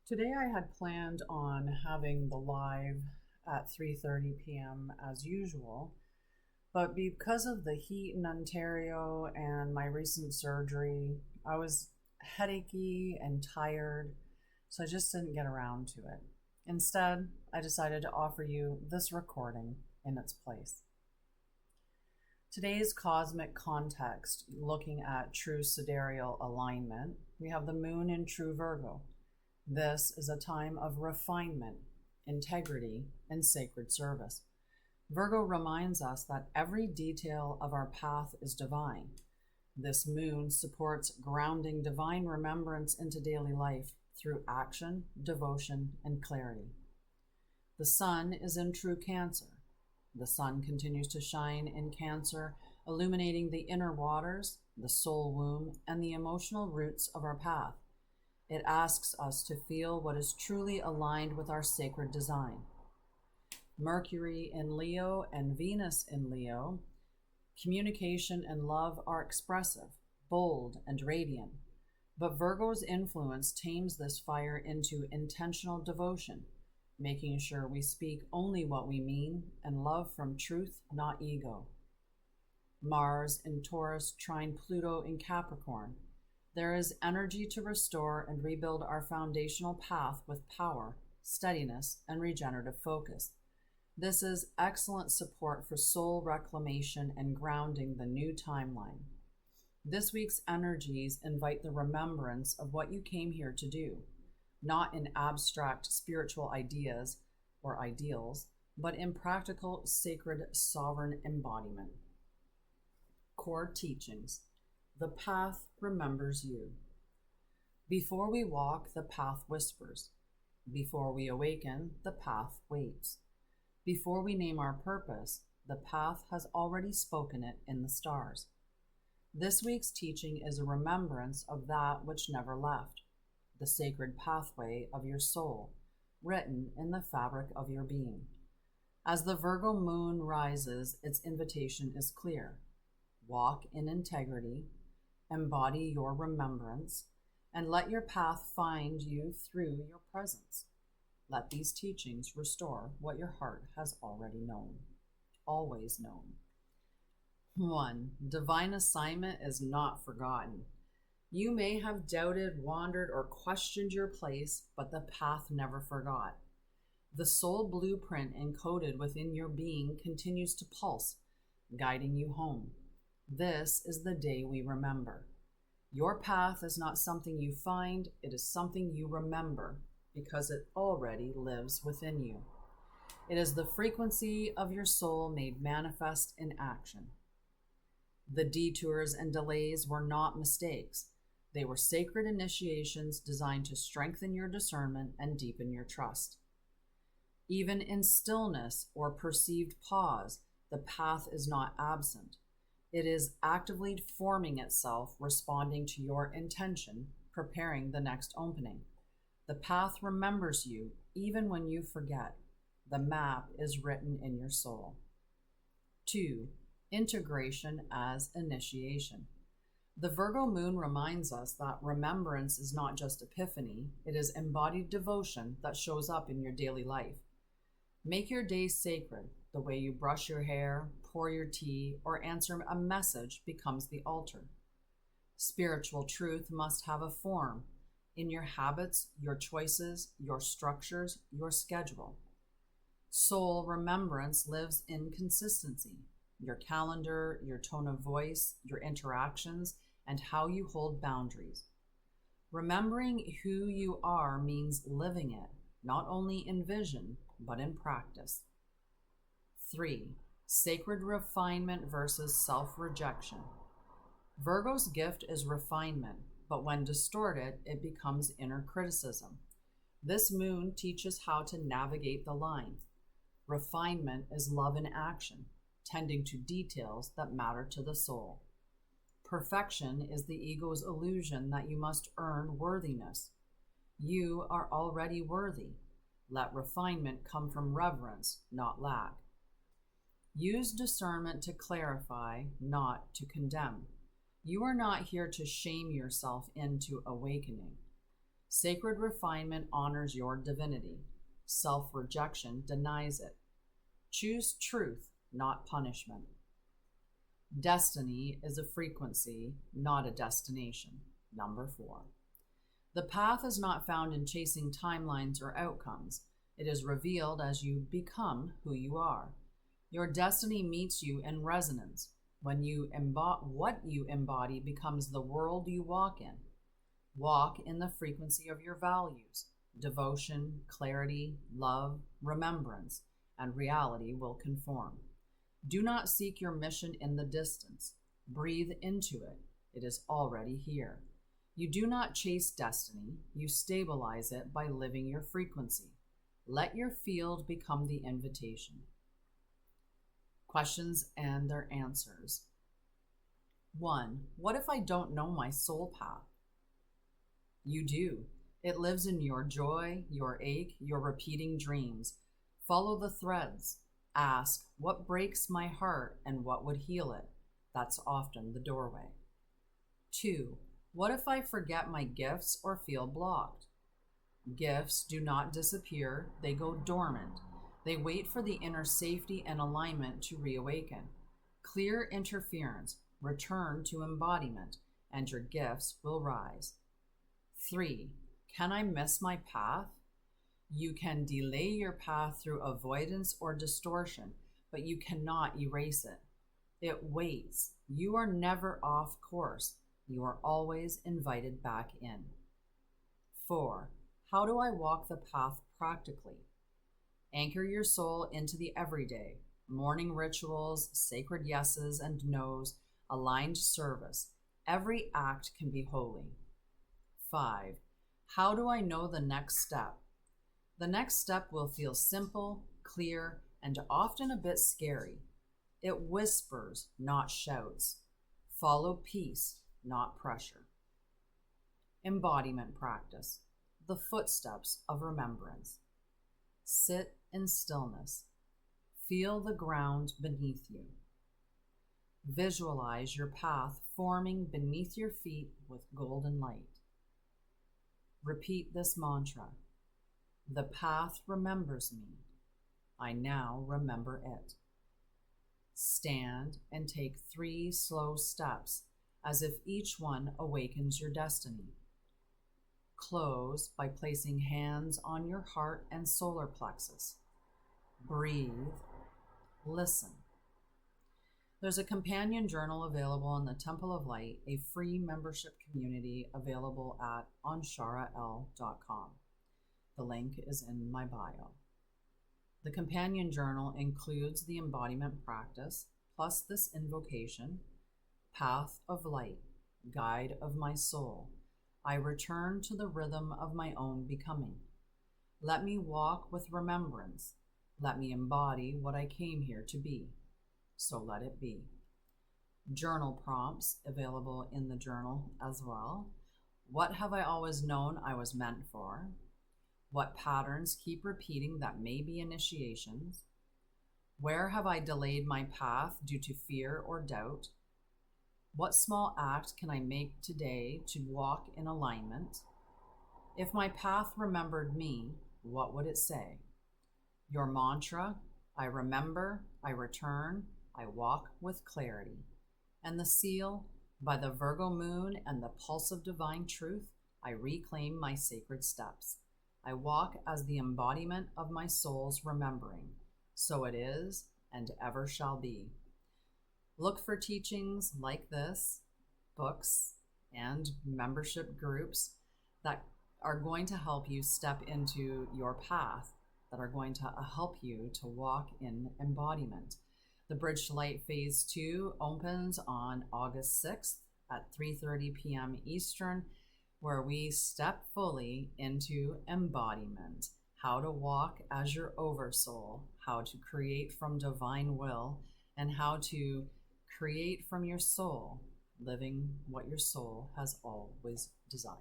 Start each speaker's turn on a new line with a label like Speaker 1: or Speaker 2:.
Speaker 1: Today I had planned on having the live at 3:30 p.m. as usual, but because of the heat in Ontario and my recent surgery, I was headachy and tired, so I just didn't get around to it. Instead, I decided to offer you this recording in its place. Today's cosmic context, looking at true sidereal alignment, we have the moon in true Virgo. This is a time of refinement, integrity, and sacred service. Virgo reminds us that every detail of our path is divine. This moon supports grounding divine remembrance into daily life through action, devotion, and clarity. The sun is in true Cancer. The sun continues to shine in Cancer, illuminating the inner waters, the soul womb, and the emotional roots of our path. It asks us to feel what is truly aligned with our sacred design. Mercury in Leo and Venus in Leo, communication and love are expressive, bold, and radiant. But Virgo's influence tames this fire into intentional devotion, making sure we speak only what we mean and love from truth, not ego. Mars in Taurus, Trine Pluto in Capricorn. There is energy to restore and rebuild our foundational path with power, steadiness, and regenerative focus. This is excellent support for soul reclamation and grounding the new timeline. This week's energies invite the remembrance of what you came here to do, not in abstract spiritual ideas or ideals, but in practical, sacred, sovereign embodiment. Core teachings. The path remembers you. Before we walk, the path whispers. Before we awaken, the path waits. Before we name our purpose, the path has already spoken it in the stars. This week's teaching is a remembrance of that which never left, the sacred pathway of your soul, written in the fabric of your being. As the Virgo moon rises, its invitation is clear. Walk in integrity, embody your remembrance, and let your path find you through your presence. Let these teachings restore what your heart has already known, always known. 1. Divine assignment is not forgotten. You may have doubted, wandered, or questioned your place, but the path never forgot. The soul blueprint encoded within your being continues to pulse, guiding you home. This is the day we remember. Your path is not something you find, it is something you remember, because it already lives within you. It is the frequency of your soul made manifest in action. The detours and delays were not mistakes. They were sacred initiations designed to strengthen your discernment and deepen your trust. Even in stillness or perceived pause, the path is not absent. It is actively forming itself, responding to your intention, preparing the next opening. The path remembers you even when you forget. The map is written in your soul. 2. Integration as initiation. The Virgo moon reminds us that remembrance is not just epiphany, it is embodied devotion that shows up in your daily life. Make your day sacred. The way you brush your hair, pour your tea, or answer a message becomes the altar. Spiritual truth must have a form in your habits, your choices, your structures, your schedule. Soul remembrance lives in consistency. Your calendar, your tone of voice, your interactions, and how you hold boundaries. Remembering who you are means living it, not only in vision, but in practice. 3. Sacred refinement versus self-rejection. Virgo's gift is refinement, but when distorted, it becomes inner criticism. This moon teaches how to navigate the line. Refinement is love in action, tending to details that matter to the soul. Perfection is the ego's illusion that you must earn worthiness. You are already worthy. Let refinement come from reverence, not lack. Use discernment to clarify, not to condemn. You are not here to shame yourself into awakening. Sacred refinement honors your divinity. Self-rejection denies it. Choose truth, not punishment. Destiny is a frequency, not a destination. Number 4. The path is not found in chasing timelines or outcomes. It is revealed as you become who you are. Your destiny meets you in resonance. When you what you embody becomes the world you walk in. Walk in the frequency of your values. Devotion, clarity, love, remembrance, and reality will conform. Do not seek your mission in the distance. Breathe into it. It is already here. You do not chase destiny. You stabilize it by living your frequency. Let your field become the invitation. Questions and their answers. 1. What if I don't know my soul path? You do. It lives in your joy, your ache, your repeating dreams. Follow the threads. Ask, what breaks my heart and what would heal it? That's often the doorway. 2. What if I forget my gifts or feel blocked? Gifts do not disappear, they go dormant. They wait for the inner safety and alignment to reawaken. Clear interference, return to embodiment, and your gifts will rise. 3. Can I miss my path? You can delay your path through avoidance or distortion, but you cannot erase it. It waits. You are never off course. You are always invited back in. 4. How do I walk the path practically? Anchor your soul into the everyday. Morning rituals, sacred yeses and nos, aligned service. Every act can be holy. 5. How do I know the next step? The next step will feel simple, clear, and often a bit scary. It whispers, not shouts. Follow peace, not pressure. Embodiment practice. The footsteps of remembrance. Sit in stillness. Feel the ground beneath you. Visualize your path forming beneath your feet with golden light. Repeat this mantra. The path remembers me. I now remember it. Stand and take 3 slow steps as if each one awakens your destiny. Close by placing hands on your heart and solar plexus. Breathe. Listen. There's a companion journal available in the Temple of Light, a free membership community available at Anshara'El.com. The link is in my bio. The companion journal includes the embodiment practice, plus this invocation, Path of Light, Guide of my soul. I return to the rhythm of my own becoming. Let me walk with remembrance. Let me embody what I came here to be. So let it be. Journal prompts available in the journal as well. What have I always known I was meant for? What patterns keep repeating that may be initiations? Where have I delayed my path due to fear or doubt? What small act can I make today to walk in alignment? If my path remembered me, what would it say? Your mantra, I remember, I return, I walk with clarity. And the seal, by the Virgo Moon and the pulse of divine truth, I reclaim my sacred steps. I walk as the embodiment of my soul's remembering. So it is and ever shall be. Look for teachings like this, books, and membership groups that are going to help you step into your path, that are going to help you to walk in embodiment. The Bridge to Light Phase 2 opens on August 6th at 3:30 p.m. Eastern, where we step fully into embodiment, how to walk as your oversoul, how to create from divine will, and how to create from your soul, living what your soul has always desired.